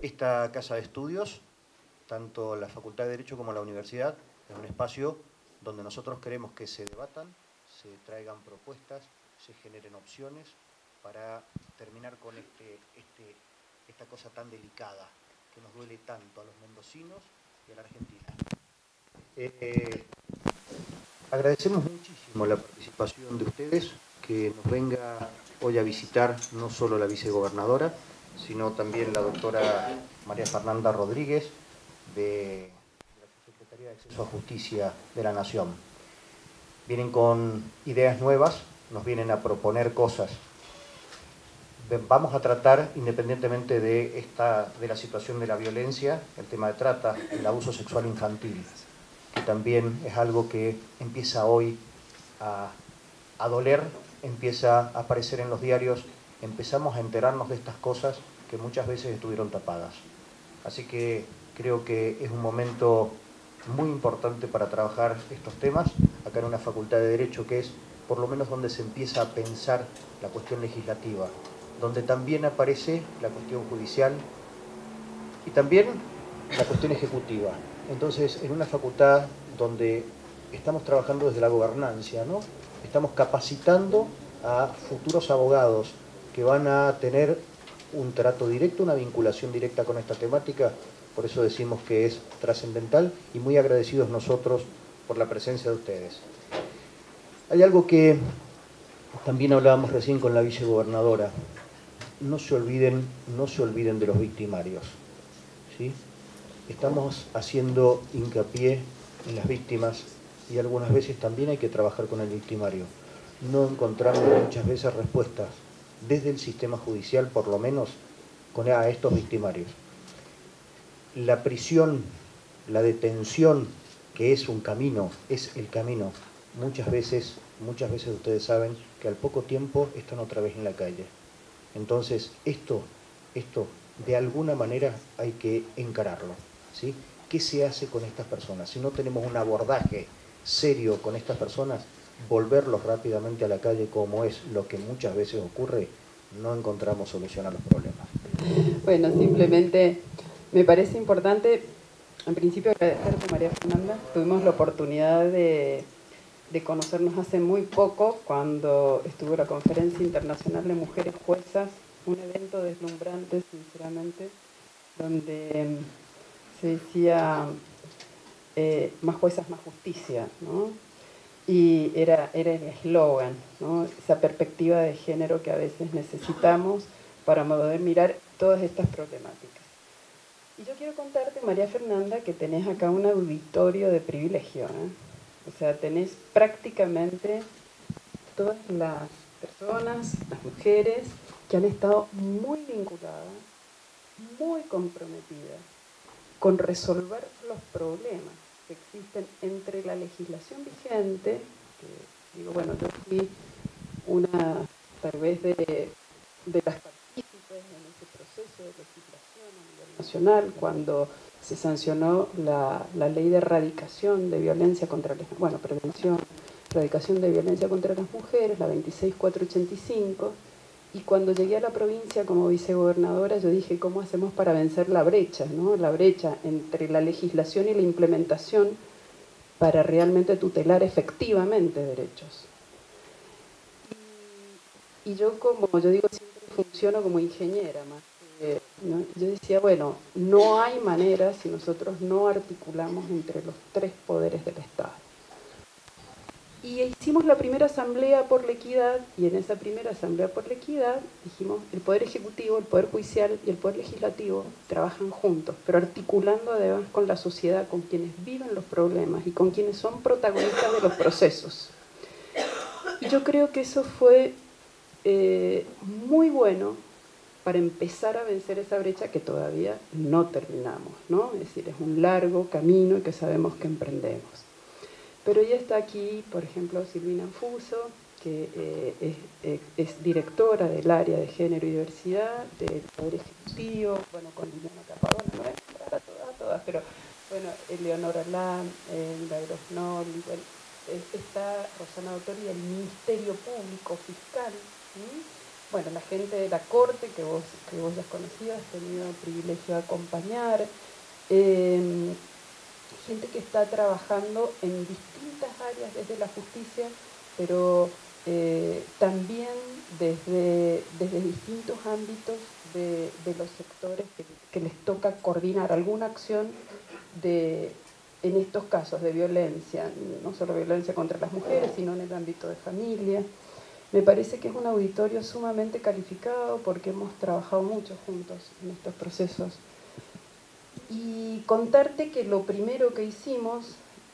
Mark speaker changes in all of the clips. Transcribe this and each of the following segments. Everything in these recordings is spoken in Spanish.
Speaker 1: Esta casa de estudios, tanto la Facultad de Derecho como la universidad, es un espacio donde nosotros queremos que se debatan, se traigan propuestas, se generen opciones para terminar con esta cosa tan delicada que nos duele tanto a los mendocinos y a la Argentina. Agradecemos muchísimo la participación de ustedes, que nos venga hoy a visitar no solo la vicegobernadora, sino también la doctora María Fernanda Rodríguez, de la Secretaría de Acceso a Justicia de la Nación. Vienen con ideas nuevas, nos vienen a proponer cosas. Vamos a tratar, independientemente de la situación de la violencia, el tema de trata, el abuso sexual infantil, que también es algo que empieza hoy a doler, empieza a aparecer en los diarios, empezamos a enterarnos de estas cosas que muchas veces estuvieron tapadas. Así que creo que es un momento muy importante para trabajar estos temas, acá en una facultad de Derecho que es por lo menos donde se empieza a pensar la cuestión legislativa, donde también aparece la cuestión judicial y también la cuestión ejecutiva. Entonces, en una facultad donde estamos trabajando desde la gobernancia, ¿no? Estamos capacitando a futuros abogados que van a tener un trato directo, una vinculación directa con esta temática, por eso decimos que es trascendental y muy agradecidos nosotros por la presencia de ustedes. Hay algo que también hablábamos recién con la vicegobernadora, no se olviden de los victimarios, ¿sí? Estamos haciendo hincapié en las víctimas y algunas veces también hay que trabajar con el victimario. No encontramos muchas veces respuestas desde el sistema judicial, por lo menos, a estos victimarios. La prisión, la detención, que es un camino, es el camino. Muchas veces ustedes saben que al poco tiempo están otra vez en la calle. Entonces, esto de alguna manera hay que encararlo, ¿sí? ¿Qué se hace con estas personas? Si no tenemos un abordaje serio con estas personas, volverlos rápidamente a la calle, como es lo que muchas veces ocurre, no encontramos solución a los problemas.
Speaker 2: Bueno, simplemente me parece importante, en principio, agradecerte, María Fernanda. Tuvimos la oportunidad de conocernos hace muy poco, cuando estuvo la Conferencia Internacional de Mujeres Juezas, un evento deslumbrante, sinceramente, donde se decía más juezas, más justicia, ¿no? Y era el eslogan, ¿no? Esa perspectiva de género que a veces necesitamos para poder mirar todas estas problemáticas. Y yo quiero contarte, María Fernanda, que tenés acá un auditorio de privilegio, ¿eh? O sea, tenés prácticamente todas las personas, las mujeres, que han estado muy vinculadas, muy comprometidas con resolver los problemas que existen entre la legislación vigente, que digo, bueno, yo fui una, tal vez, de las partícipes en ese proceso de legislación a nivel nacional, cuando se sancionó la ley de erradicación de violencia contra las, bueno, prevención, erradicación de violencia contra las mujeres, la 26485, y cuando llegué a la provincia como vicegobernadora, yo dije, ¿cómo hacemos para vencer la brecha, ¿no? La brecha entre la legislación y la implementación para realmente tutelar efectivamente derechos. Y yo, como yo digo, siempre funciono como ingeniera más. ¿No? Yo decía, bueno, no hay manera si nosotros no articulamos entre los tres poderes del Estado. Y hicimos la primera asamblea por la equidad, y en esa primera asamblea por la equidad dijimos, el Poder Ejecutivo, el Poder Judicial y el Poder Legislativo trabajan juntos, pero articulando además con la sociedad, con quienes viven los problemas y con quienes son protagonistas de los procesos. Y yo creo que eso fue muy bueno para empezar a vencer esa brecha que todavía no terminamos, ¿no? Es decir, es un largo camino y que sabemos que emprendemos. Pero ya está aquí, por ejemplo, Silvina Anfuso, que es directora del área de género y diversidad del Poder Ejecutivo, bueno, con Liliana Capadona, no voy a nombrar a todas, pero bueno, Eleonora Lam, Milagros Noli, está Rosana Doctori del Ministerio Público Fiscal, ¿sí? bueno, la gente de la corte que vos ya conocías, has tenido el privilegio de acompañar, gente que está trabajando en distintas áreas desde la justicia, pero también desde distintos ámbitos de los sectores que les toca coordinar alguna acción en estos casos de violencia, no solo violencia contra las mujeres, sino en el ámbito de familia. Me parece que es un auditorio sumamente calificado porque hemos trabajado mucho juntos en estos procesos. Y contarte que lo primero que hicimos,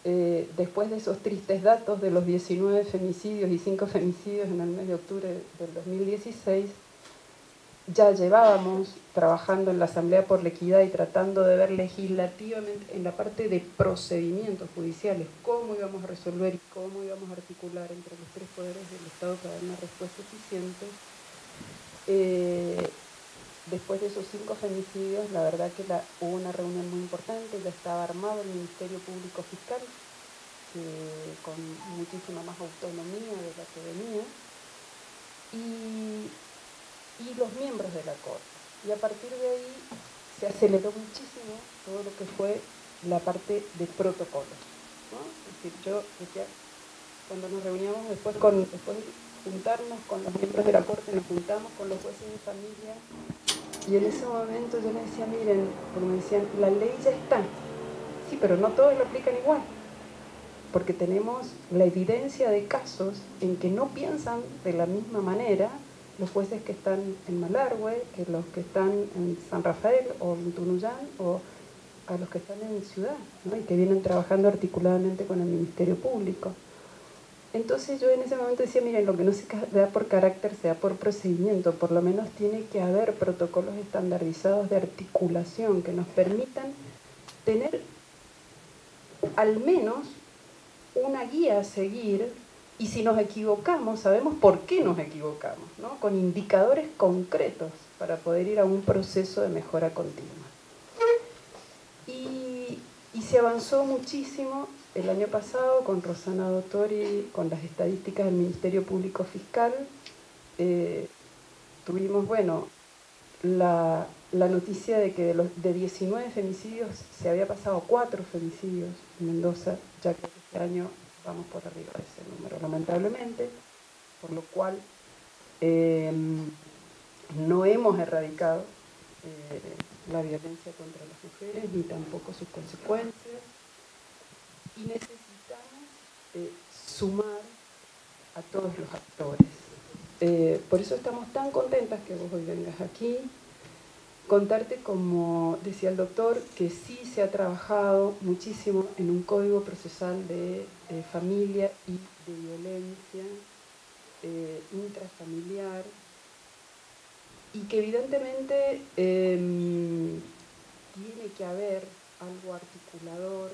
Speaker 2: después de esos tristes datos de los 19 femicidios y 5 femicidios en el mes de octubre del 2016, ya llevábamos trabajando en la Asamblea por la Equidad y tratando de ver legislativamente en la parte de procedimientos judiciales cómo íbamos a resolver y cómo íbamos a articular entre los tres poderes del Estado para dar una respuesta eficiente. Después de esos 5 femicidios, la verdad que hubo una reunión muy importante, ya estaba armado el Ministerio Público Fiscal, con muchísima más autonomía de la que venía, y los miembros de la Corte. Y a partir de ahí se aceleró muchísimo todo lo que fue la parte de protocolos, ¿no? Es decir, yo decía, cuando nos reuníamos después de juntarnos con los miembros de la Corte, nos juntamos con los jueces de familia, y en ese momento yo les decía, miren, porque me decían, la ley ya está, sí, pero no todos lo aplican igual, porque tenemos la evidencia de casos en que no piensan de la misma manera los jueces que están en Malargüe, que los que están en San Rafael o en Tunuyán, o a los que están en Ciudad, ¿no? Y que vienen trabajando articuladamente con el Ministerio Público. Entonces yo en ese momento decía, miren, lo que no se da por carácter, se da por procedimiento, por lo menos tiene que haber protocolos estandarizados de articulación que nos permitan tener al menos una guía a seguir, y si nos equivocamos, sabemos por qué nos equivocamos, ¿no? Con indicadores concretos para poder ir a un proceso de mejora continua. Y se avanzó muchísimo el año pasado con Rosana Dottori, con las estadísticas del Ministerio Público Fiscal. Tuvimos, bueno, la noticia de que de 19 femicidios se había pasado 4 femicidios en Mendoza, ya que este año vamos por arriba de ese número, lamentablemente, por lo cual no hemos erradicado la violencia contra las mujeres, ni tampoco sus consecuencias, y necesitamos sumar a todos los actores. Por eso estamos tan contentas que vos hoy vengas aquí. Contarte, como decía el doctor, que sí se ha trabajado muchísimo en un código procesal de familia y de violencia intrafamiliar, y que evidentemente tiene que haber algo articulador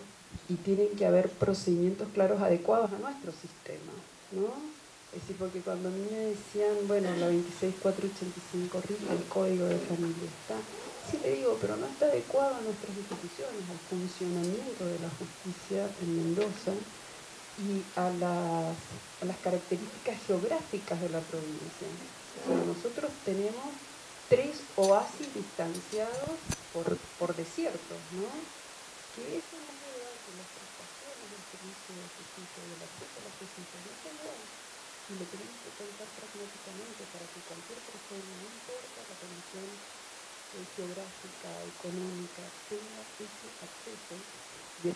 Speaker 2: y tienen que haber procedimientos claros adecuados a nuestro sistema, ¿no? Es decir, porque cuando a mí me decían, bueno, la 26485 rige el Código de Familia, está, sí le digo, pero no está adecuado a nuestras instituciones, al funcionamiento de la justicia en Mendoza y a las características geográficas de la provincia. O sea, nosotros tenemos 3 oasis distanciados por desiertos, ¿no? Que eso no es verdad, que las prestaciones del servicio de justicia y el acceso a la justicia no se da, y lo tenemos que pensar pragmáticamente para que cualquier persona, no importa la condición geográfica, económica, tenga ese acceso y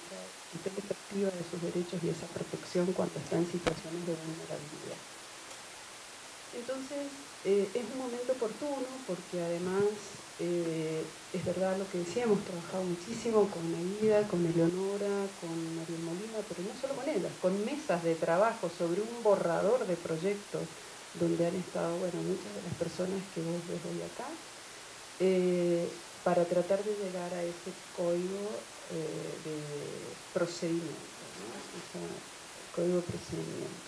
Speaker 2: tenga efectiva de sus derechos y esa protección cuando está en situaciones de vulnerabilidad. Entonces, es un momento oportuno porque además, es verdad lo que decía, hemos trabajado muchísimo con Aida, con Eleonora, con Mariel Molina, pero no solo con ellas, con mesas de trabajo sobre un borrador de proyectos donde han estado, bueno, muchas de las personas que vos ves hoy acá, para tratar de llegar a ese código de procedimiento, ¿no? O sea, código de procedimiento.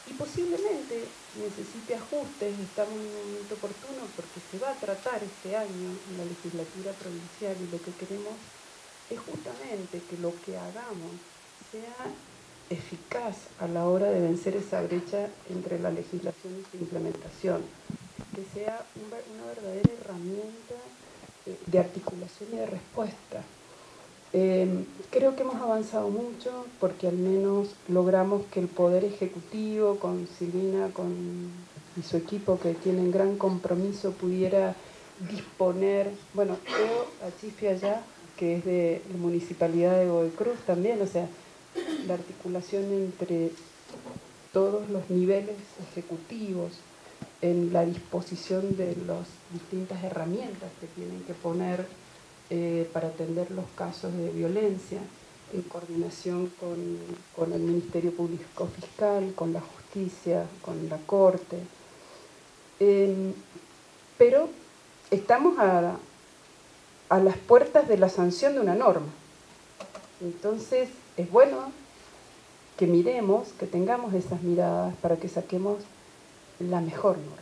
Speaker 2: Y posiblemente necesite ajustes, estamos en un momento oportuno porque se va a tratar este año en la legislatura provincial, y lo que queremos es justamente que lo que hagamos sea eficaz a la hora de vencer esa brecha entre la legislación y su implementación. que sea una verdadera herramienta de articulación y de respuesta. Creo que hemos avanzado mucho porque al menos logramos que el Poder Ejecutivo, con Silvina y su equipo que tienen gran compromiso, pudiera disponer, bueno, creo a Chifi allá, que es de la Municipalidad de Godoy Cruz también, o sea, la articulación entre todos los niveles ejecutivos en la disposición de las distintas herramientas que tienen que poner para atender los casos de violencia, en coordinación con el Ministerio Público Fiscal, con la justicia, con la Corte. Pero estamos a las puertas de la sanción de una norma. Entonces, es bueno que miremos, que tengamos esas miradas para que saquemos la mejor norma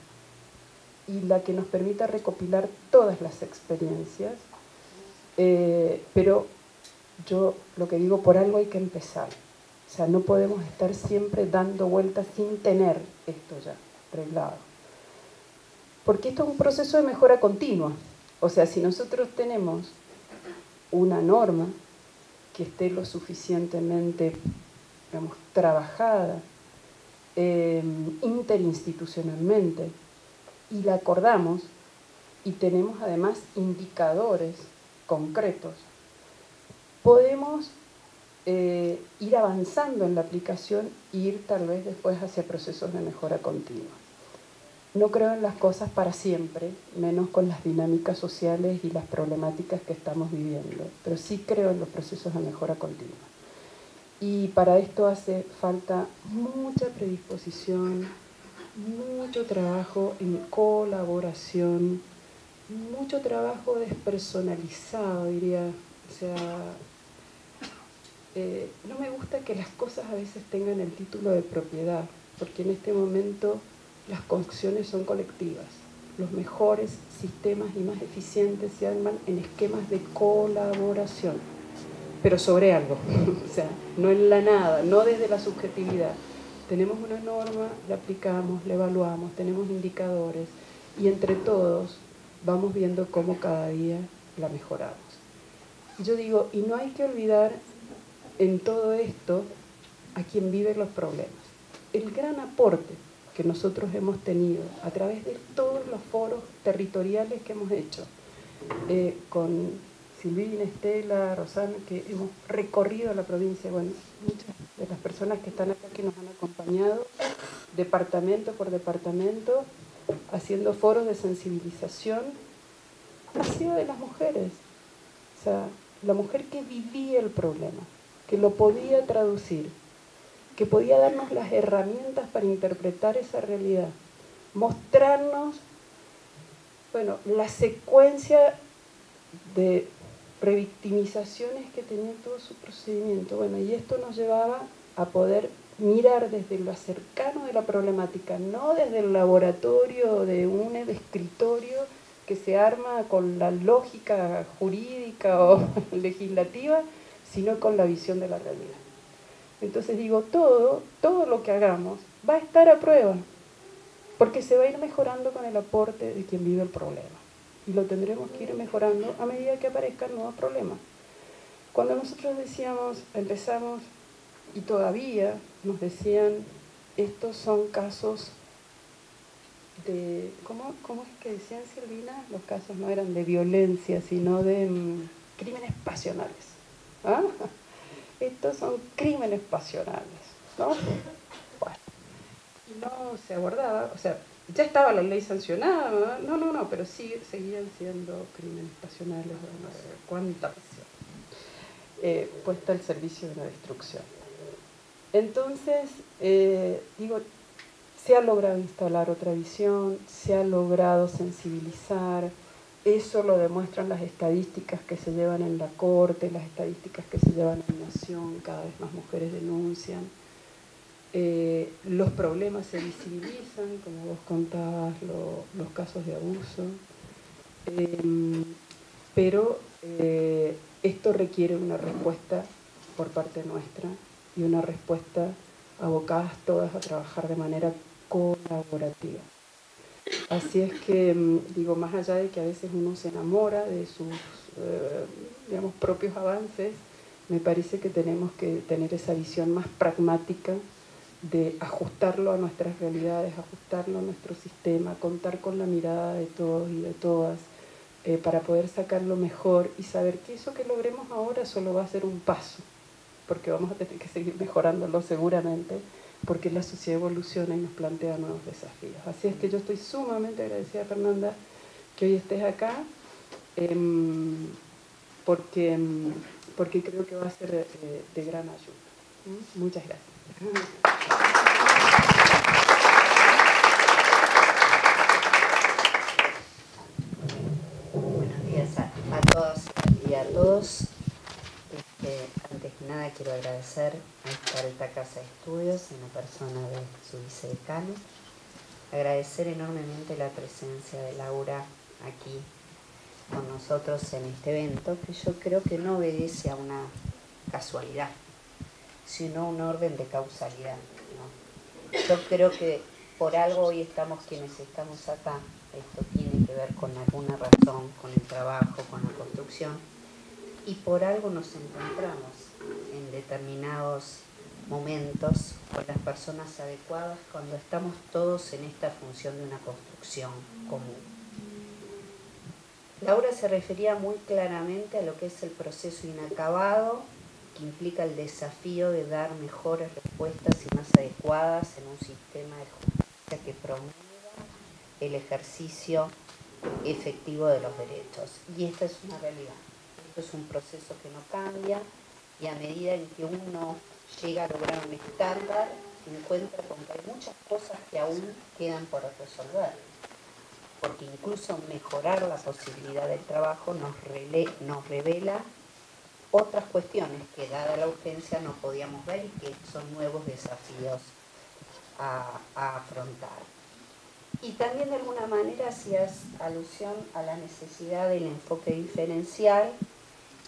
Speaker 2: y la que nos permita recopilar todas las experiencias. Pero yo lo que digo, por algo hay que empezar. O sea, no podemos estar siempre dando vueltas sin tener esto ya arreglado. Porque esto es un proceso de mejora continua. O sea, si nosotros tenemos una norma que esté lo suficientemente, digamos, trabajada interinstitucionalmente y la acordamos y tenemos además indicadores concretos, podemos ir avanzando en la aplicación e ir tal vez después hacia procesos de mejora continua. No creo en las cosas para siempre, menos con las dinámicas sociales y las problemáticas que estamos viviendo, pero sí creo en los procesos de mejora continua. Y para esto hace falta mucha predisposición, mucho trabajo en colaboración, mucho trabajo despersonalizado, diría. O sea, no me gusta que las cosas a veces tengan el título de propiedad, porque en este momento las construcciones son colectivas. Los mejores sistemas y más eficientes se arman en esquemas de colaboración, pero sobre algo, o sea, no en la nada, no desde la subjetividad. Tenemos una norma, la aplicamos, la evaluamos, tenemos indicadores y entre todos vamos viendo cómo cada día la mejoramos. Yo digo, y no hay que olvidar en todo esto a quien vive los problemas. El gran aporte que nosotros hemos tenido a través de todos los foros territoriales que hemos hecho, con Silvina, Estela, Rosana, que hemos recorrido la provincia, bueno, muchas de las personas que están acá que nos han acompañado, departamento por departamento, haciendo foros de sensibilización, ha sido de las mujeres. O sea, la mujer que vivía el problema, que lo podía traducir, que podía darnos las herramientas para interpretar esa realidad, mostrarnos, bueno, la secuencia de revictimizaciones que tenía todo su procedimiento. Bueno, y esto nos llevaba a poder mirar desde lo cercano de la problemática, no desde el laboratorio de un escritorio que se arma con la lógica jurídica o legislativa, sino con la visión de la realidad. Entonces digo, todo lo que hagamos va a estar a prueba, porque se va a ir mejorando con el aporte de quien vive el problema. Y lo tendremos que ir mejorando a medida que aparezcan nuevos problemas. Cuando nosotros empezamos, y todavía nos decían, estos son casos de, ¿cómo es que decían, Silvina? Los casos no eran de violencia, sino de crímenes pasionales. ¿Ah? Estos son crímenes pasionales, ¿no? Bueno, y no se abordaba, o sea, ya estaba la ley sancionada, no, pero sí seguían siendo crímenes pasionales, bueno, cuánta pasión, puesta al servicio de la destrucción. Entonces, digo, se ha logrado instalar otra visión, se ha logrado sensibilizar, eso lo demuestran las estadísticas que se llevan en la Corte, las estadísticas que se llevan en Nación, cada vez más mujeres denuncian. Los problemas se visibilizan, como vos contabas, los casos de abuso, pero esto requiere una respuesta por parte nuestra y una respuesta abocadas todas a trabajar de manera colaborativa. Así es que, digo, más allá de que a veces uno se enamora de sus, digamos, propios avances, me parece que tenemos que tener esa visión más pragmática de ajustarlo a nuestras realidades, ajustarlo a nuestro sistema, contar con la mirada de todos y de todas, para poder sacarlo mejor y saber que eso que logremos ahora solo va a ser un paso, porque vamos a tener que seguir mejorándolo seguramente, porque la sociedad evoluciona y nos plantea nuevos desafíos. Así es que yo estoy sumamente agradecida, Fernanda, que hoy estés acá, porque creo que va a ser de gran ayuda. Muchas gracias.
Speaker 3: Buenos días a todas y a todos. Antes que nada quiero agradecer a esta alta casa de estudios en la persona de su vicedecano. Agradecer enormemente la presencia de Laura aquí con nosotros en este evento, que yo creo que no obedece a una casualidad, sino a un orden de causalidad, ¿no? Yo creo que por algo hoy estamos quienes estamos acá. Esto tiene que ver con alguna razón, con el trabajo, con la construcción, y por algo nos encontramos en determinados momentos con las personas adecuadas cuando estamos todos en esta función de una construcción común. Laura se refería muy claramente a lo que es el proceso inacabado, que implica el desafío de dar mejores respuestas y más adecuadas en un sistema de justicia que promueva el ejercicio efectivo de los derechos. Y esta es una realidad. Esto es un proceso que no cambia, y a medida en que uno llega a lograr un estándar, se encuentra con que hay muchas cosas que aún quedan por resolver. Porque incluso mejorar la posibilidad del trabajo nos revela otras cuestiones que, dada la urgencia, no podíamos ver y que son nuevos desafíos a afrontar. Y también de alguna manera hacías alusión a la necesidad del enfoque diferencial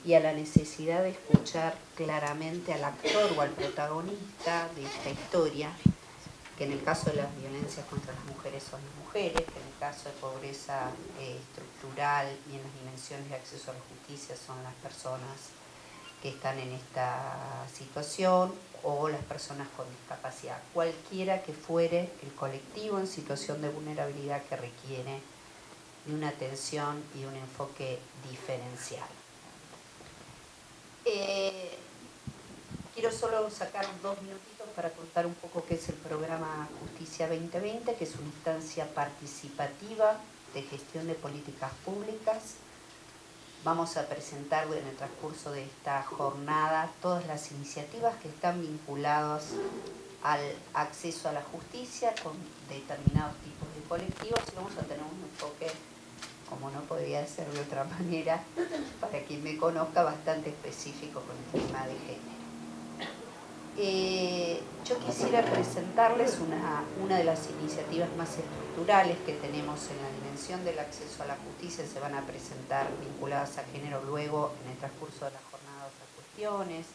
Speaker 3: y a la necesidad de escuchar claramente al actor o al protagonista de esta historia, que en el caso de las violencias contra las mujeres son las mujeres, que en el caso de pobreza estructural y en las dimensiones de acceso a la justicia son las personas que están en esta situación, o las personas con discapacidad, cualquiera que fuere el colectivo en situación de vulnerabilidad que requiere de una atención y un enfoque diferencial. Quiero solo sacar 2 minutitos para contar un poco qué es el programa Justicia 2020, que es una instancia participativa de gestión de políticas públicas. Vamos a presentar en el transcurso de esta jornada todas las iniciativas que están vinculadas al acceso a la justicia con determinados tipos de colectivos, y vamos a tener un enfoque, como no podría ser de otra manera, para quien me conozca, bastante específico con el tema de género. Yo quisiera presentarles una de las iniciativas más estructurales que tenemos en la dimensión del acceso a la justicia. Se van a presentar vinculadas a género luego en el transcurso de la jornada otras cuestiones,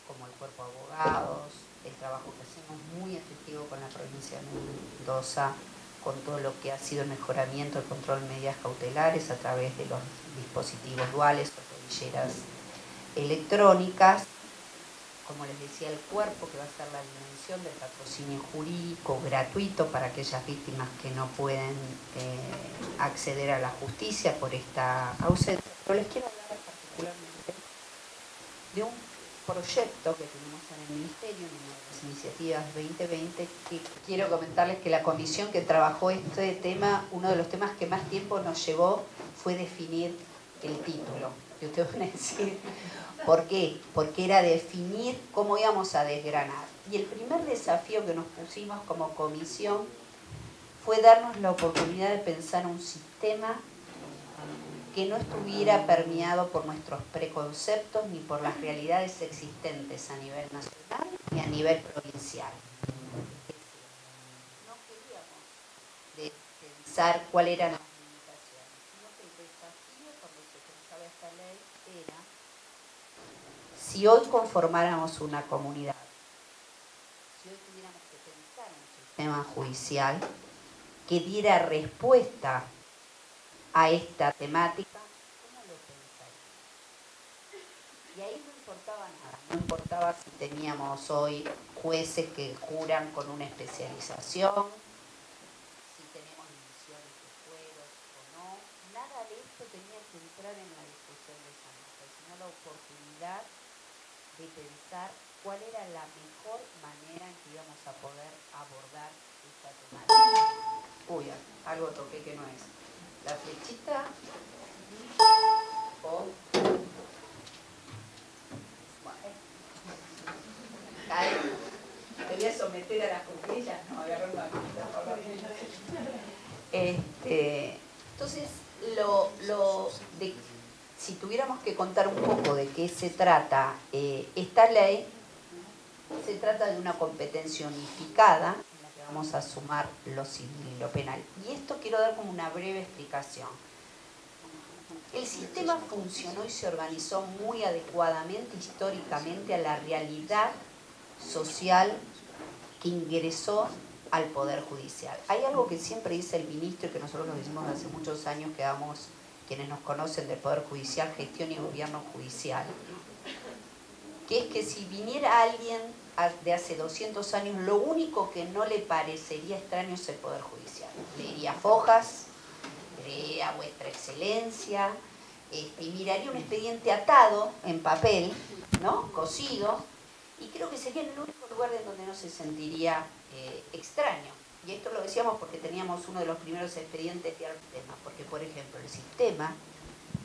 Speaker 3: como el cuerpo de abogados, el trabajo que hacemos muy efectivo con la provincia de Mendoza, con todo lo que ha sido el mejoramiento del control de medidas cautelares a través de los dispositivos duales o rodilleras electrónicas. Como les decía, el cuerpo, que va a ser la dimensión del patrocinio jurídico gratuito para aquellas víctimas que no pueden acceder a la justicia por esta ausencia. Pero les quiero hablar particularmente de un proyecto que tenemos en el Ministerio, en una de las iniciativas 2020, que quiero comentarles que la comisión que trabajó este tema, uno de los temas que más tiempo nos llevó fue definir el título. Y ustedes van a decir, ¿por qué? Porque era definir cómo íbamos a desgranar. Y el primer desafío que nos pusimos como comisión fue darnos la oportunidad de pensar un sistema que no estuviera permeado por nuestros preconceptos ni por las realidades existentes a nivel nacional ni a nivel provincial. No queríamos pensar cuál era la si hoy conformáramos una comunidad, si hoy tuviéramos que pensar en un sistema judicial que diera respuesta a esta temática, ¿cómo lo pensaría? Y ahí no importaba nada, no importaba si teníamos hoy jueces que juran con una especialización, si tenemos divisiones de fueros o no, nada de esto tenía que entrar en la discusión de esa nota, sino la oportunidad de pensar cuál era la mejor manera en que íbamos a poder abordar esta temática. Uy, algo toqué que no es. La flechita o... Te voy a someter a las cuclillas, no, agarrar una entonces, si tuviéramos que contar un poco de qué se trata, esta ley se trata de una competencia unificada en la que vamos a sumar lo civil y lo penal. Y esto quiero dar como una breve explicación. El sistema funcionó y se organizó muy adecuadamente históricamente a la realidad social que ingresó al Poder Judicial. Hay algo que siempre dice el ministro y que nosotros lo decimos hace muchos años que damos, quienes nos conocen del Poder Judicial, gestión y gobierno judicial, que es que si viniera alguien de hace 200 años, lo único que no le parecería extraño es el Poder Judicial. Le diría fojas, le diría vuestra excelencia, y miraría un expediente atado en papel, ¿no? Cosido, y creo que sería el único lugar en donde no se sentiría extraño. Y esto lo decíamos porque teníamos uno de los primeros expedientes de tema, porque por ejemplo el sistema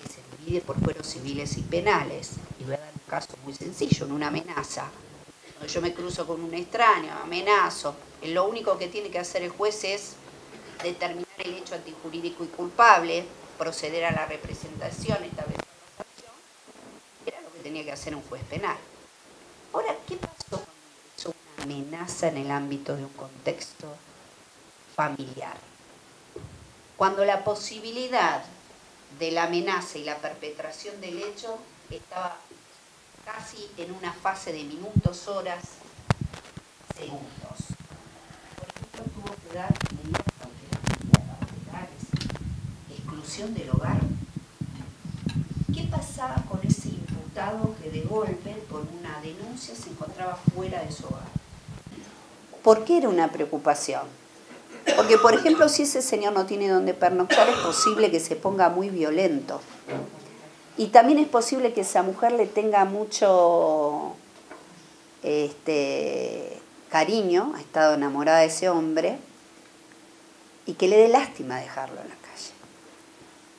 Speaker 3: que se divide por fueros civiles y penales, y voy a dar un caso muy sencillo, en una amenaza, donde yo me cruzo con un extraño, amenazo, lo único que tiene que hacer el juez es determinar el hecho antijurídico y culpable, proceder a la representación, establecer la sanción, era lo que tenía que hacer un juez penal. Ahora, ¿qué pasó cuando empezó una amenaza en el ámbito de un contexto familiar? Cuando la posibilidad de la amenaza y la perpetración del hecho estaba casi en una fase de minutos, horas, segundos. Por ejemplo, tuvo que dar medidas cautelares, exclusión del hogar. ¿Qué pasaba con ese imputado que de golpe, por una denuncia, se encontraba fuera de su hogar? ¿Por qué era una preocupación? Porque, por ejemplo, si ese señor no tiene dónde pernoctar, es posible que se ponga muy violento. Y también es posible que esa mujer le tenga mucho cariño, ha estado enamorada de ese hombre, y que le dé lástima dejarlo en la calle.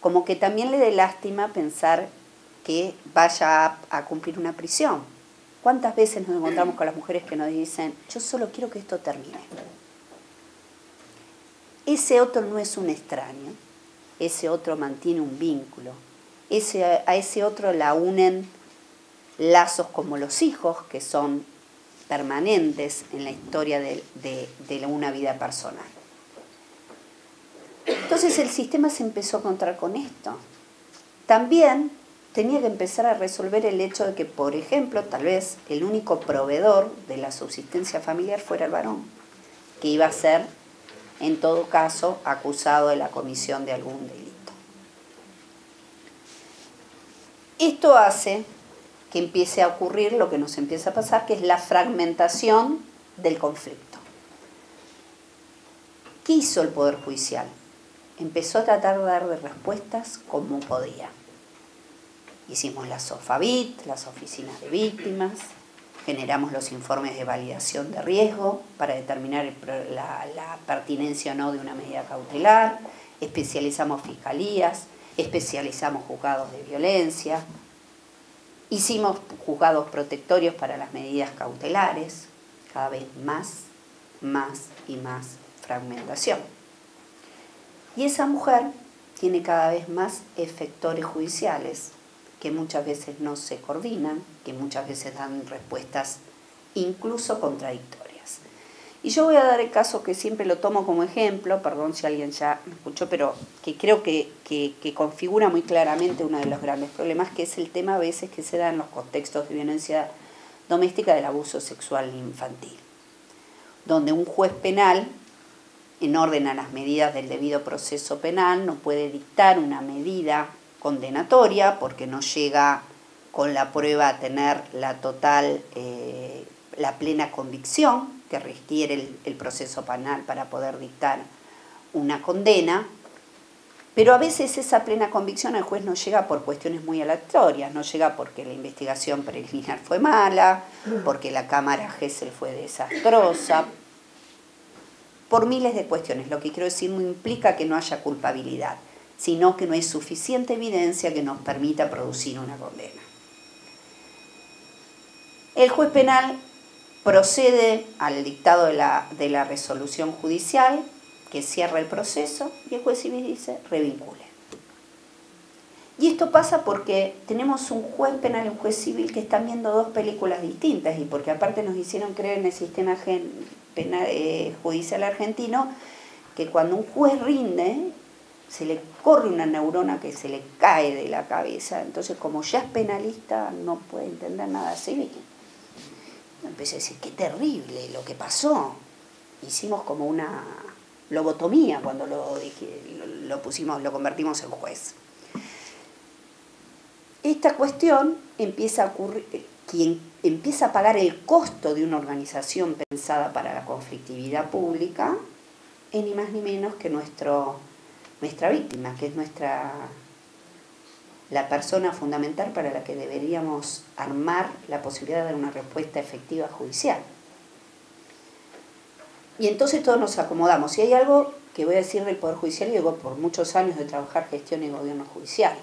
Speaker 3: Como que también le dé lástima pensar que vaya a cumplir una prisión. ¿Cuántas veces nos encontramos con las mujeres que nos dicen, yo solo quiero que esto termine? Ese otro no es un extraño, ese otro mantiene un vínculo, a ese otro la unen lazos como los hijos, que son permanentes en la historia de una vida personal. Entonces el sistema se empezó a encontrar con esto. También tenía que empezar a resolver el hecho de que, por ejemplo, tal vez el único proveedor de la subsistencia familiar fuera el varón, que iba a ser, en todo caso, acusado de la comisión de algún delito. Esto hace que empiece a ocurrir lo que nos empieza a pasar, que es la fragmentación del conflicto. ¿Qué hizo el Poder Judicial? Empezó a tratar de dar respuestas como podía. Hicimos las SOFAVIT, las oficinas de víctimas, generamos los informes de validación de riesgo para determinar la pertinencia o no de una medida cautelar, especializamos fiscalías, especializamos juzgados de violencia, hicimos juzgados protectorios para las medidas cautelares, cada vez más y más fragmentación. Y esa mujer tiene cada vez más efectores judiciales que muchas veces no se coordinan, que muchas veces dan respuestas incluso contradictorias. Y yo voy a dar el caso que siempre lo tomo como ejemplo, perdón si alguien ya me escuchó, pero que creo que configura muy claramente uno de los grandes problemas, que es el tema a veces que se da en los contextos de violencia doméstica del abuso sexual infantil, donde un juez penal en orden a las medidas del debido proceso penal, no puede dictar una medida condenatoria porque no llega con la prueba a tener la total, la plena convicción que requiere el proceso penal para poder dictar una condena. Pero a veces esa plena convicción al juez no llega por cuestiones muy aleatorias, no llega porque la investigación preliminar fue mala, porque la cámara Gesell fue desastrosa, por miles de cuestiones. Lo que quiero decir no implica que no haya culpabilidad, sino que no hay suficiente evidencia que nos permita producir una condena. El juez penal procede al dictado de la resolución judicial, que cierra el proceso, y el juez civil dice revincule. Y esto pasa porque tenemos un juez penal y un juez civil que están viendo dos películas distintas, y porque aparte nos hicieron creer en el sistema penal, judicial argentino, que cuando un juez rinde, se le corre una neurona que se le cae de la cabeza. Entonces, como ya es penalista, no puede entender nada civil. Empecé a decir, qué terrible lo que pasó. Hicimos como una lobotomía cuando lo convertimos en juez. Esta cuestión empieza a ocurrir, quien empieza a pagar el costo de una organización pensada para la conflictividad pública, es ni más ni menos que nuestra víctima, que es la persona fundamental para la que deberíamos armar la posibilidad de dar una respuesta efectiva judicial. Y entonces todos nos acomodamos. Y hay algo que voy a decir del Poder Judicial, y digo por muchos años de trabajar gestión y gobierno judicial.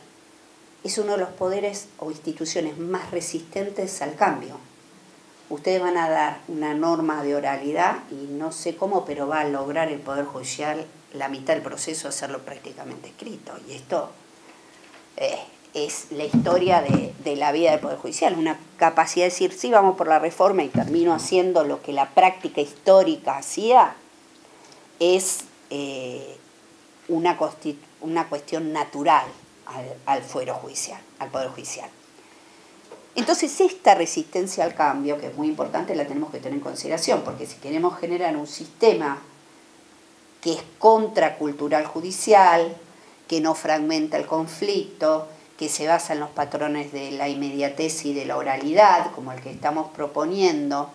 Speaker 3: Es uno de los poderes o instituciones más resistentes al cambio. Ustedes van a dar una norma de oralidad y no sé cómo, pero va a lograr el Poder Judicial la mitad del proceso hacerlo prácticamente escrito. Y esto es la historia de la vida del Poder Judicial, una capacidad de decir, sí, vamos por la reforma y termino haciendo lo que la práctica histórica hacía, es una cuestión natural al fuero judicial, al Poder Judicial. Entonces, esta resistencia al cambio, que es muy importante, la tenemos que tener en consideración, porque si queremos generar un sistema que es contracultural judicial, que no fragmenta el conflicto, que se basa en los patrones de la inmediatez y de la oralidad, como el que estamos proponiendo,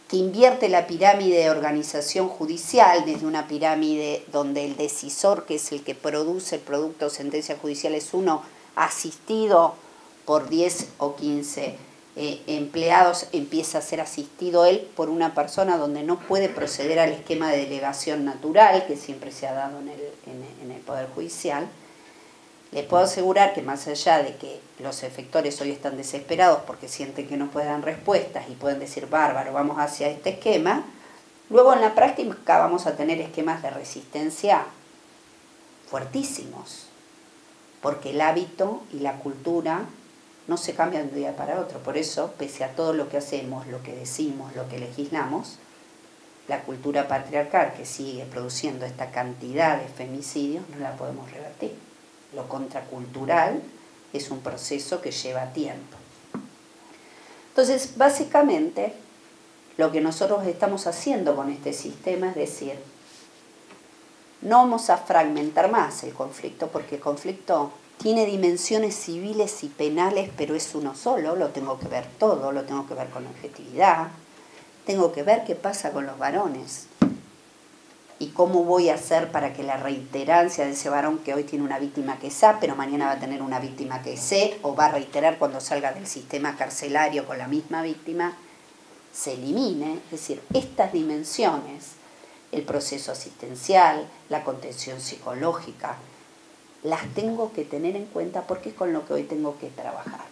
Speaker 3: que invierte la pirámide de organización judicial desde una pirámide donde el decisor, que es el que produce el producto o sentencia judicial, es uno asistido por 10 o 15 empleados, empieza a ser asistido él por una persona donde no puede proceder al esquema de delegación natural que siempre se ha dado en el Poder Judicial. Les puedo asegurar que más allá de que los efectores hoy están desesperados porque sienten que no pueden dar respuestas y pueden decir, bárbaro, vamos hacia este esquema, luego en la práctica vamos a tener esquemas de resistencia fuertísimos, porque el hábito y la cultura no se cambian de un día para otro. Por eso, pese a todo lo que hacemos, lo que decimos, lo que legislamos, la cultura patriarcal que sigue produciendo esta cantidad de femicidios no la podemos revertir. Lo contracultural es un proceso que lleva tiempo. Entonces, básicamente, lo que nosotros estamos haciendo con este sistema es decir, no vamos a fragmentar más el conflicto, porque el conflicto tiene dimensiones civiles y penales, pero es uno solo, lo tengo que ver todo, lo tengo que ver con objetividad, tengo que ver qué pasa con los varones y cómo voy a hacer para que la reiterancia de ese varón que hoy tiene una víctima que es A, pero mañana va a tener una víctima que es C, o va a reiterar cuando salga del sistema carcelario con la misma víctima, se elimine. Es decir, estas dimensiones, el proceso asistencial, la contención psicológica, las tengo que tener en cuenta porque es con lo que hoy tengo que trabajar.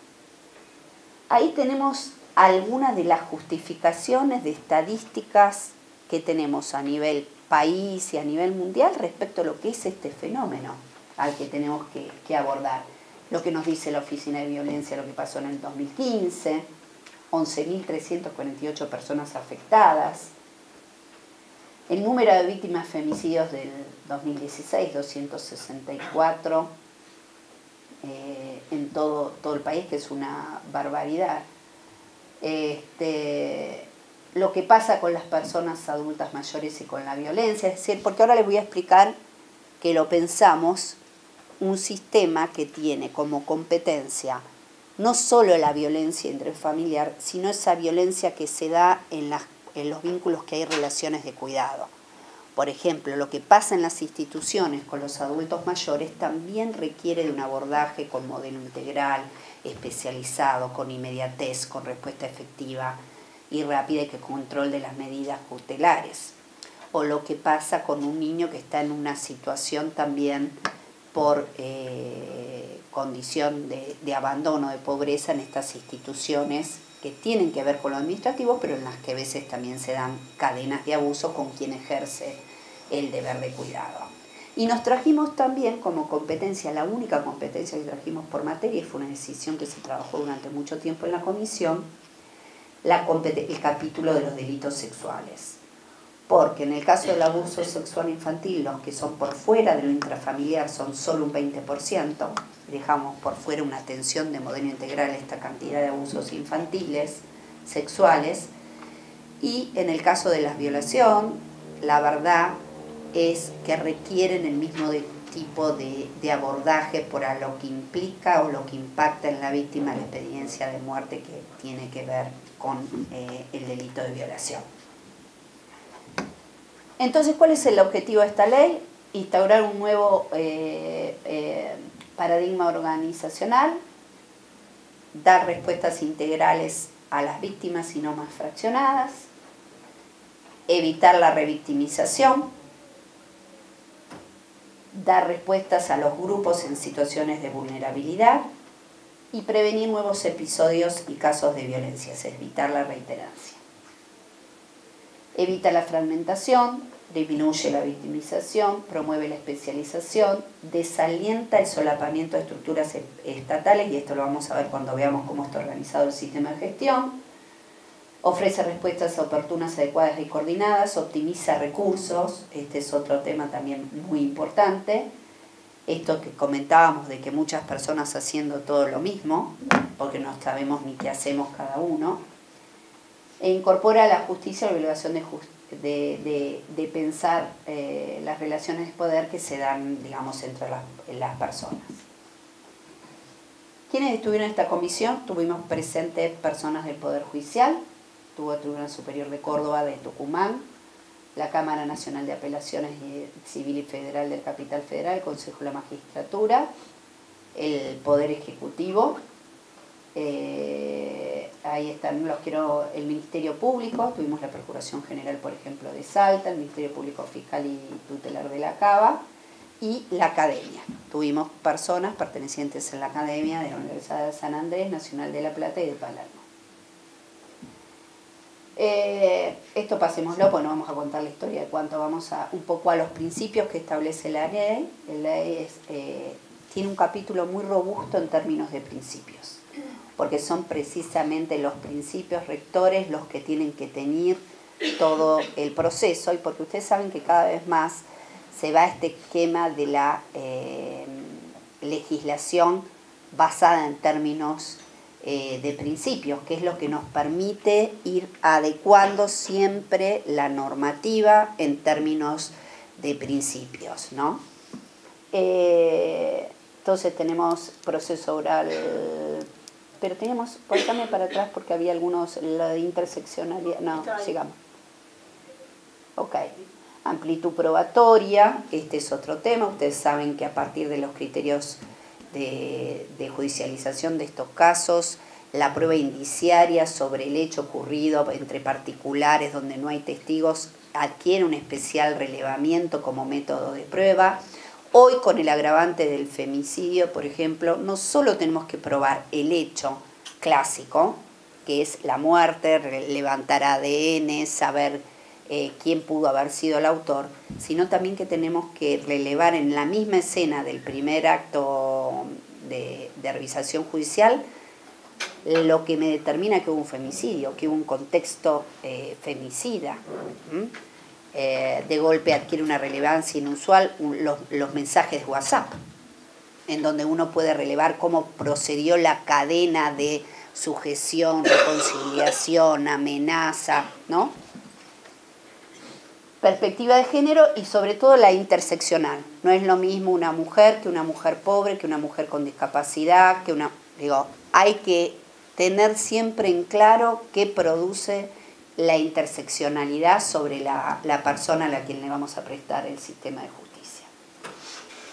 Speaker 3: Ahí tenemos algunas de las justificaciones de estadísticas que tenemos a nivel país y a nivel mundial respecto a lo que es este fenómeno al que tenemos que abordar. Lo que nos dice la Oficina de Violencia, lo que pasó en el 2015, 11.348 personas afectadas. El número de víctimas de femicidios del 2016, 264 en todo el país, que es una barbaridad. lo que pasa con las personas adultas mayores y con la violencia, es decir, porque ahora les voy a explicar que lo pensamos un sistema que tiene como competencia no solo la violencia intrafamiliar, sino esa violencia que se da en los vínculos que hay relaciones de cuidado. Por ejemplo, lo que pasa en las instituciones con los adultos mayores también requiere de un abordaje con modelo integral, especializado, con inmediatez, con respuesta efectiva y rápida y que control de las medidas cautelares. O lo que pasa con un niño que está en una situación también por condición de abandono, de pobreza en estas instituciones que tienen que ver con lo administrativo, pero en las que a veces también se dan cadenas de abuso con quien ejerce el deber de cuidado. Y nos trajimos también como competencia, la única competencia que trajimos por materia, y fue una decisión que se trabajó durante mucho tiempo en la comisión, el capítulo de los delitos sexuales. Porque en el caso del abuso sexual infantil, los que son por fuera de lo intrafamiliar son solo un 20%, dejamos por fuera una atención de modelo integral a esta cantidad de abusos infantiles, sexuales, y en el caso de la violación, la verdad es que requieren el mismo tipo de abordaje por a lo que implica o lo que impacta en la víctima la experiencia de muerte que tiene que ver con el delito de violación. Entonces, ¿cuál es el objetivo de esta ley? Instaurar un nuevo paradigma organizacional, dar respuestas integrales a las víctimas y no más fraccionadas, evitar la revictimización, dar respuestas a los grupos en situaciones de vulnerabilidad y prevenir nuevos episodios y casos de violencia, es evitar la reiterancia. Evita la fragmentación, disminuye la victimización, promueve la especialización, desalienta el solapamiento de estructuras estatales, y esto lo vamos a ver cuando veamos cómo está organizado el sistema de gestión, ofrece respuestas oportunas, adecuadas y coordinadas, optimiza recursos, este es otro tema también muy importante, esto que comentábamos de que muchas personas haciendo todo lo mismo, porque no sabemos ni qué hacemos cada uno, e incorpora la justicia, la obligación de pensar las relaciones de poder que se dan, digamos, entre las personas. ¿Quiénes estuvieron en esta comisión? Tuvimos presentes personas del Poder Judicial, tuvo el Tribunal Superior de Córdoba, de Tucumán, la Cámara Nacional de Apelaciones Civil y Federal del Capital Federal, el Consejo de la Magistratura, el Poder Ejecutivo, ahí están el Ministerio Público, tuvimos la Procuración General, por ejemplo, de Salta, el Ministerio Público Fiscal y Tutelar de la Cava, y la Academia. Tuvimos personas pertenecientes a la Academia de la Universidad de San Andrés, Nacional de La Plata y de Palermo. Esto pasémoslo, pues no vamos a contar la historia de cuánto, vamos un poco a los principios que establece la ley. La ley tiene un capítulo muy robusto en términos de principios, porque son precisamente los principios rectores los que tienen que tener todo el proceso, y porque ustedes saben que cada vez más se va a este esquema de la legislación basada en términos de principios, que es lo que nos permite ir adecuando siempre la normativa en términos de principios, ¿no? Entonces tenemos proceso oral, pero tenemos, póngame para atrás porque había algunos, la de interseccionalidad, no, sigamos. Ok, amplitud probatoria, este es otro tema, ustedes saben que a partir de los criterios de judicialización de estos casos, la prueba indiciaria sobre el hecho ocurrido entre particulares donde no hay testigos adquiere un especial relevamiento como método de prueba. Hoy, con el agravante del femicidio, por ejemplo, no solo tenemos que probar el hecho clásico, que es la muerte, levantar ADN, saber quién pudo haber sido el autor, sino también que tenemos que relevar en la misma escena del primer acto de revisación judicial lo que me determina que hubo un femicidio, que hubo un contexto femicida. De golpe adquiere una relevancia inusual los mensajes de WhatsApp, en donde uno puede relevar cómo procedió la cadena de sujeción, reconciliación, amenaza, ¿no? Perspectiva de género y sobre todo la interseccional. No es lo mismo una mujer que una mujer pobre, que una mujer con discapacidad, que una... Digo, hay que tener siempre en claro qué produce la interseccionalidad sobre la persona a la quien le vamos a prestar el sistema de justicia.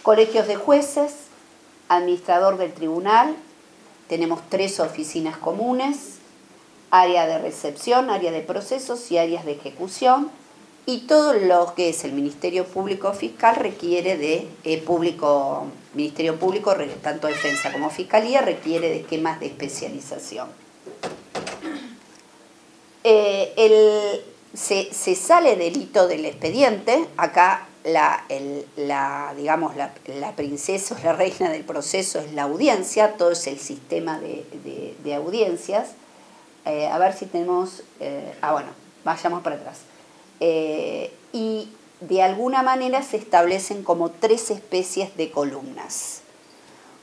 Speaker 3: Colegios de jueces, administrador del tribunal, tenemos 3 oficinas comunes, área de recepción, área de procesos y áreas de ejecución, y todo lo que es el Ministerio Público Fiscal requiere de Ministerio Público, tanto defensa como fiscalía, requiere de esquemas de especialización. Se sale del hito del expediente. Acá la princesa o la reina del proceso es la audiencia, todo es el sistema de audiencias. A ver si tenemos... bueno, vayamos para atrás. Y de alguna manera se establecen como 3 especies de columnas.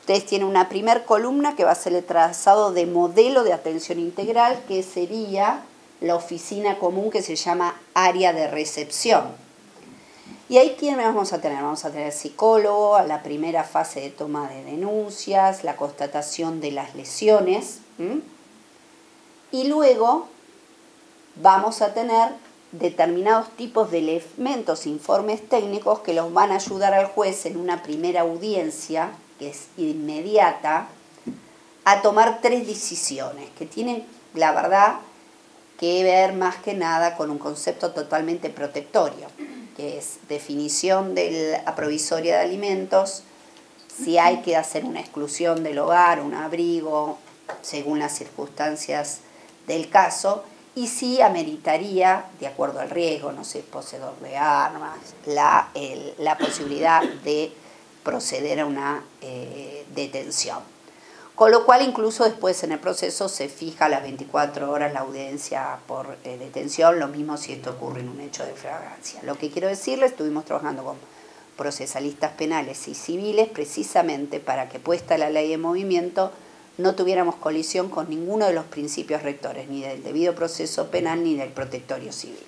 Speaker 3: Ustedes tienen una primer columna que va a ser el trazado de modelo de atención integral, que sería la oficina común que se llama área de recepción. Y ahí, ¿quién vamos a tener? Vamos a tener psicólogo, a la primera fase de toma de denuncias, la constatación de las lesiones. Y luego vamos a tener determinados tipos de elementos, informes técnicos que los van a ayudar al juez en una primera audiencia, que es inmediata, a tomar 3 decisiones que tienen, la verdad, que ver más que nada con un concepto totalmente protectorio, que es definición de la provisoria de alimentos, si hay que hacer una exclusión del hogar, un abrigo, según las circunstancias del caso, y si ameritaría, de acuerdo al riesgo, no sé, poseedor de armas, la posibilidad de proceder a una detención. Con lo cual, incluso después en el proceso se fija las 24 horas la audiencia por detención, lo mismo si esto ocurre en un hecho de flagrancia. Lo que quiero decirles, estuvimos trabajando con procesalistas penales y civiles precisamente para que, puesta la ley en movimiento, no tuviéramos colisión con ninguno de los principios rectores, ni del debido proceso penal ni del protectorio civil.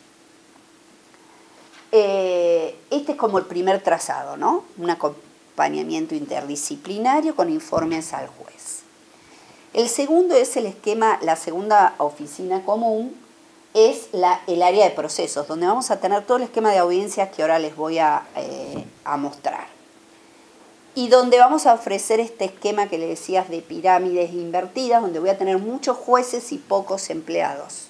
Speaker 3: Este es como el primer trazado, ¿no? Un acompañamiento interdisciplinario con informes al juez. El segundo es el esquema, la segunda oficina común es el área de procesos, donde vamos a tener todo el esquema de audiencias que ahora les voy a mostrar. Y donde vamos a ofrecer este esquema que le decías de pirámides invertidas, donde voy a tener muchos jueces y pocos empleados.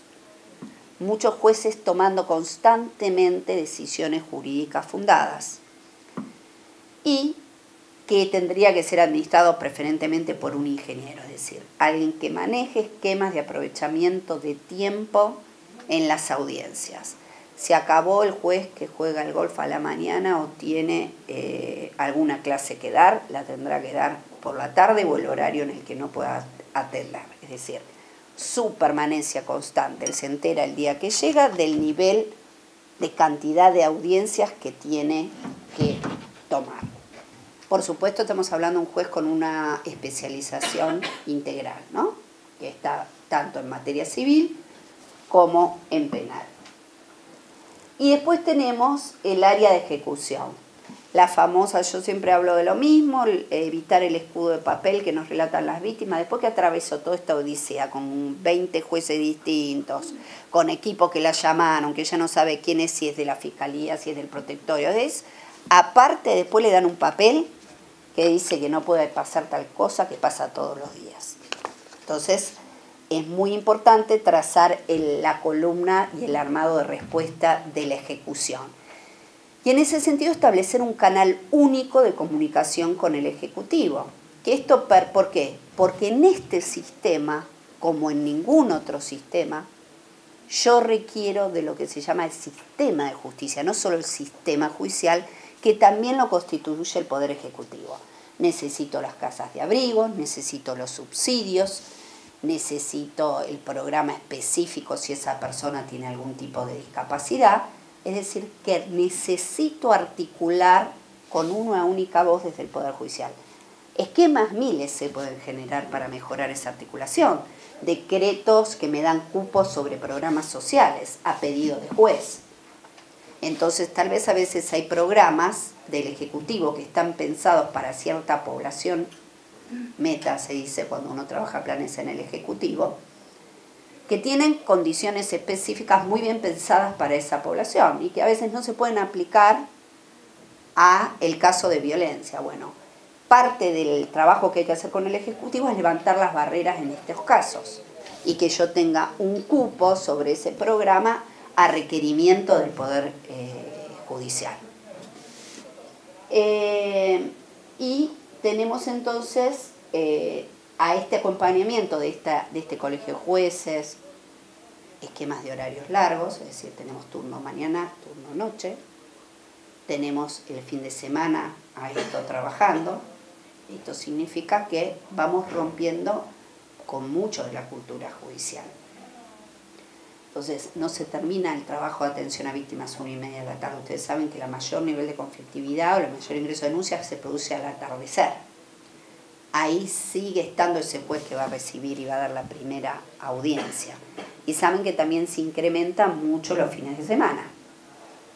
Speaker 3: Muchos jueces tomando constantemente decisiones jurídicas fundadas. Y que tendría que ser administrado preferentemente por un ingeniero, es decir, alguien que maneje esquemas de aprovechamiento de tiempo en las audiencias. Se acabó el juez que juega el golf a la mañana o tiene alguna clase que dar, la tendrá que dar por la tarde o el horario en el que no pueda atender. Es decir, su permanencia constante. Él se entera el día que llega del nivel de cantidad de audiencias que tiene que tomar. Por supuesto, estamos hablando de un juez con una especialización integral, ¿no? Que está tanto en materia civil como en penal. Y después tenemos el área de ejecución. La famosa, yo siempre hablo de lo mismo, evitar el escudo de papel que nos relatan las víctimas. Después que atravesó toda esta odisea con 20 jueces distintos, con equipos que la llamaron, que ya no sabe quién es, si es de la fiscalía, si es del protectorio. Aparte, después le dan un papel que dice que no puede pasar tal cosa que pasa todos los días. Entonces, es muy importante trazar la columna y el armado de respuesta de la ejecución. Y en ese sentido establecer un canal único de comunicación con el Ejecutivo. ¿Por qué? Porque en este sistema, como en ningún otro sistema, yo requiero de lo que se llama el sistema de justicia, no solo el sistema judicial, que también lo constituye el Poder Ejecutivo. Necesito las casas de abrigo, necesito los subsidios, necesito el programa específico si esa persona tiene algún tipo de discapacidad. Es decir, que necesito articular con una única voz desde el Poder Judicial. Esquemas miles se pueden generar para mejorar esa articulación. Decretos que me dan cupos sobre programas sociales a pedido de juez. Entonces, tal vez a veces hay programas del Ejecutivo que están pensados para cierta población, meta se dice cuando uno trabaja planes en el Ejecutivo, que tienen condiciones específicas muy bien pensadas para esa población y que a veces no se pueden aplicar a el caso de violencia. Bueno, parte del trabajo que hay que hacer con el Ejecutivo es levantar las barreras en estos casos y que yo tenga un cupo sobre ese programa a requerimiento del Poder Judicial. Y tenemos entonces a este acompañamiento de este colegio de jueces, esquemas de horarios largos, es decir, tenemos turno mañana, turno noche, tenemos el fin de semana a esto trabajando. Esto significa que vamos rompiendo con mucho de la cultura judicial. Entonces, no se termina el trabajo de atención a víctimas a 1:30 de la tarde. Ustedes saben que el mayor nivel de conflictividad o el mayor ingreso de denuncias se produce al atardecer. Ahí sigue estando ese juez que va a recibir y va a dar la primera audiencia. Y saben que también se incrementa mucho los fines de semana,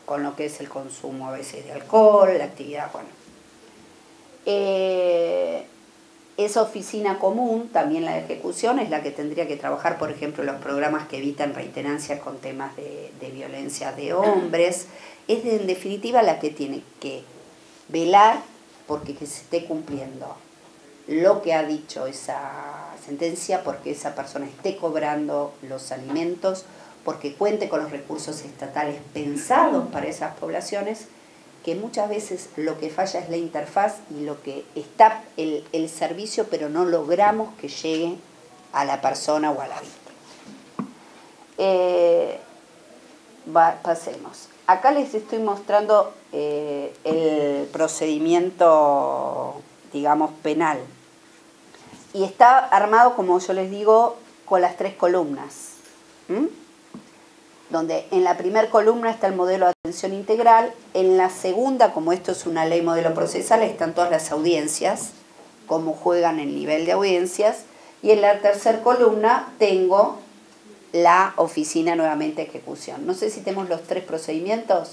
Speaker 3: con lo que es el consumo a veces de alcohol, la actividad, bueno. Esa oficina común, también la de ejecución, es la que tendría que trabajar, por ejemplo, los programas que evitan reiterancias con temas de violencia de hombres. Es en definitiva la que tiene que velar porque que se esté cumpliendo lo que ha dicho esa sentencia, porque esa persona esté cobrando los alimentos, porque cuente con los recursos estatales pensados para esas poblaciones, que muchas veces lo que falla es la interfaz y lo que está el servicio, pero no logramos que llegue a la persona o a la víctima. Pasemos. Acá les estoy mostrando el procedimiento, digamos, penal. Y está armado, como yo les digo, con las 3 columnas. Donde en la primera columna está el modelo de atención integral, en la segunda, como esto es una ley modelo procesal, están todas las audiencias, cómo juegan el nivel de audiencias, y en la tercera columna tengo la oficina nuevamente de ejecución. No sé si tenemos los 3 procedimientos.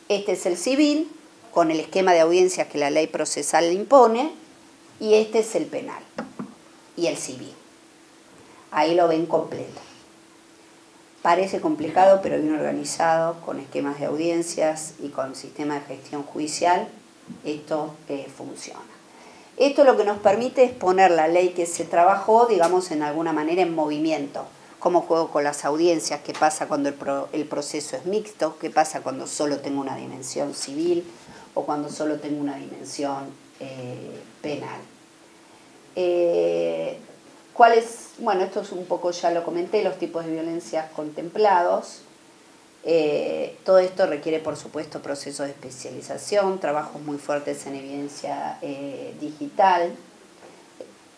Speaker 3: Este es el civil, con el esquema de audiencias que la ley procesal le impone, y este es el penal y el civil. Ahí lo ven completo. Parece complicado, pero bien organizado, con esquemas de audiencias y con sistema de gestión judicial, esto funciona. Esto lo que nos permite es poner la ley que se trabajó, digamos, en alguna manera en movimiento. Cómo juego con las audiencias, qué pasa cuando el proceso es mixto, qué pasa cuando solo tengo una dimensión civil o cuando solo tengo una dimensión penal. Bueno, esto es un poco, ya lo comenté, los tipos de violencias contemplados. Todo esto requiere, por supuesto, procesos de especialización, trabajos muy fuertes en evidencia digital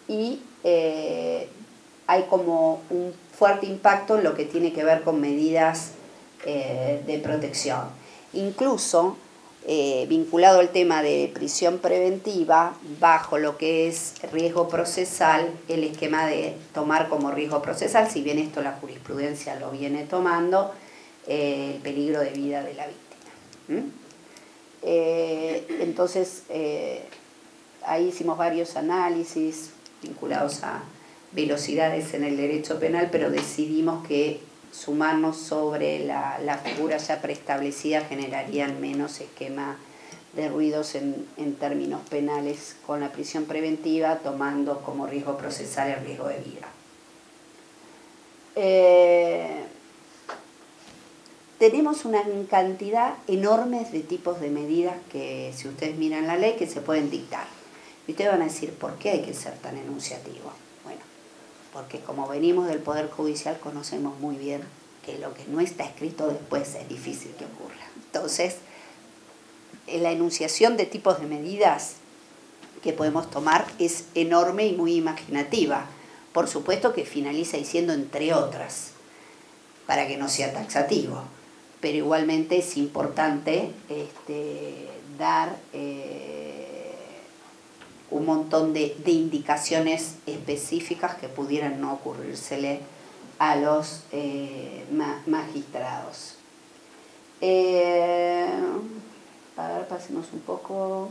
Speaker 3: y hay como un fuerte impacto en lo que tiene que ver con medidas de protección. Incluso vinculado al tema de prisión preventiva, bajo lo que es riesgo procesal, el esquema de tomar como riesgo procesal, si bien esto la jurisprudencia lo viene tomando, el peligro de vida de la víctima. Entonces, ahí hicimos varios análisis vinculados a velocidades en el derecho penal, pero decidimos que sumarnos sobre la figura ya preestablecida generarían menos esquema de ruidos en términos penales con la prisión preventiva, tomando como riesgo procesal el riesgo de vida. Tenemos una cantidad enorme de tipos de medidas que, si ustedes miran la ley, que se pueden dictar. Y ustedes van a decir, ¿por qué hay que ser tan enunciativo? Bueno, porque como venimos del Poder Judicial conocemos muy bien que lo que no está escrito después es difícil que ocurra. Entonces, la enunciación de tipos de medidas que podemos tomar es enorme y muy imaginativa. Por supuesto que finaliza diciendo entre otras, para que no sea taxativo. Pero igualmente es importante dar un montón de indicaciones específicas que pudieran no ocurrírsele a los magistrados. A ver, pasemos un poco.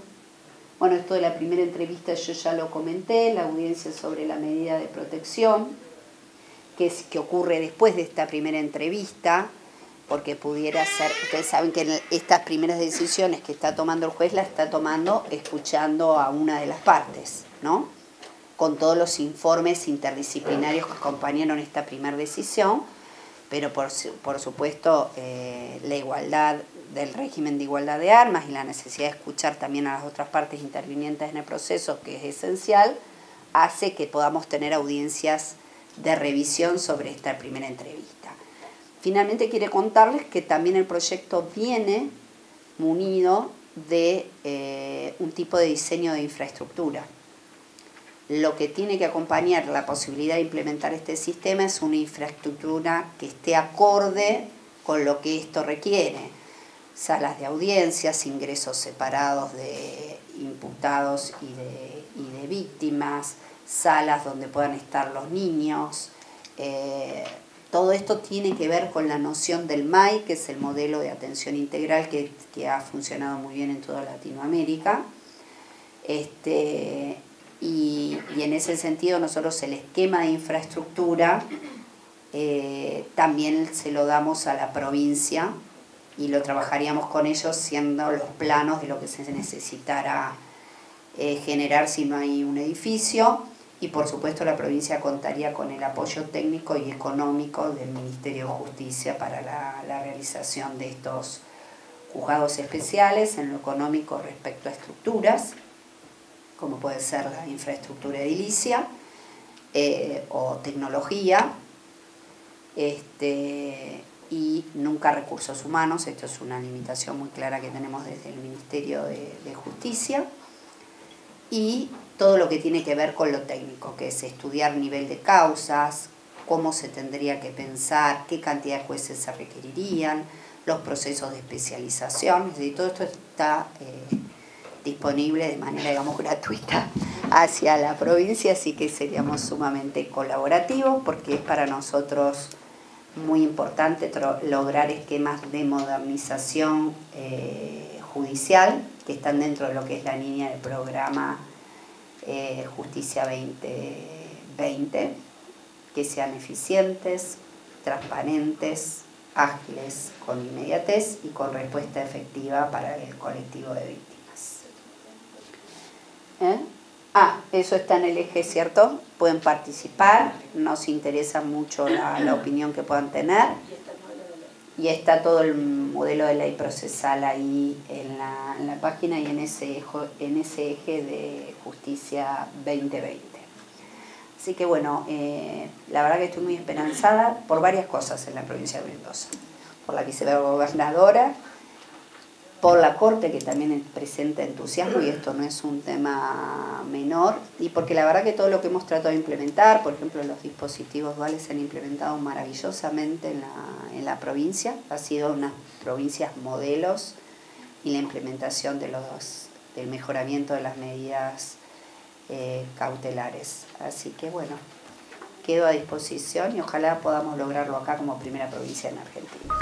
Speaker 3: Bueno, esto de la primera entrevista yo ya lo comenté, la audiencia sobre la medida de protección, que ocurre después de esta primera entrevista, porque pudiera ser, ustedes saben que estas primeras decisiones que está tomando el juez las está tomando escuchando a una de las partes, ¿no? Con todos los informes interdisciplinarios que acompañaron esta primera decisión, pero por supuesto la igualdad del régimen de igualdad de armas y la necesidad de escuchar también a las otras partes intervinientes en el proceso, que es esencial, hace que podamos tener audiencias de revisión sobre esta primera entrevista. Finalmente quiere contarles que también el proyecto viene munido de un tipo de diseño de infraestructura. Lo que tiene que acompañar la posibilidad de implementar este sistema es una infraestructura que esté acorde con lo que esto requiere. Salas de audiencias, ingresos separados de imputados y de víctimas, salas donde puedan estar los niños. Todo esto tiene que ver con la noción del MAI, que es el modelo de atención integral que ha funcionado muy bien en toda Latinoamérica. Y en ese sentido nosotros el esquema de infraestructura también se lo damos a la provincia y lo trabajaríamos con ellos siendo los planos de lo que se necesitará generar si no hay un edificio, y por supuesto la provincia contaría con el apoyo técnico y económico del Ministerio de Justicia para la realización de estos juzgados especiales en lo económico respecto a estructuras, como puede ser la infraestructura edilicia o tecnología, y nunca recursos humanos. Esto es una limitación muy clara que tenemos desde el Ministerio de Justicia, y todo lo que tiene que ver con lo técnico, que es estudiar nivel de causas, cómo se tendría que pensar, qué cantidad de jueces se requerirían, los procesos de especialización. Es decir, todo esto está disponible de manera, digamos, gratuita hacia la provincia, así que seríamos sumamente colaborativos, porque es para nosotros muy importante lograr esquemas de modernización judicial que están dentro de lo que es la línea del programa Justicia 2020, que sean eficientes, transparentes, ágiles, con inmediatez y con respuesta efectiva para el colectivo de víctimas. Eso está en el eje, ¿cierto? Pueden participar, nos interesa mucho la opinión que puedan tener. Y está todo el modelo de ley procesal ahí en la página y en ese eje de Justicia 2020. Así que bueno, la verdad que estoy muy esperanzada por varias cosas en la provincia de Mendoza. Por la vicegobernadora, por la Corte, que también presenta entusiasmo, y esto no es un tema menor, y porque la verdad que todo lo que hemos tratado de implementar, por ejemplo los dispositivos duales se han implementado maravillosamente en la provincia, ha sido unas provincias modelos, y la implementación del mejoramiento de las medidas cautelares. Así que bueno, quedo a disposición y ojalá podamos lograrlo acá como primera provincia en Argentina.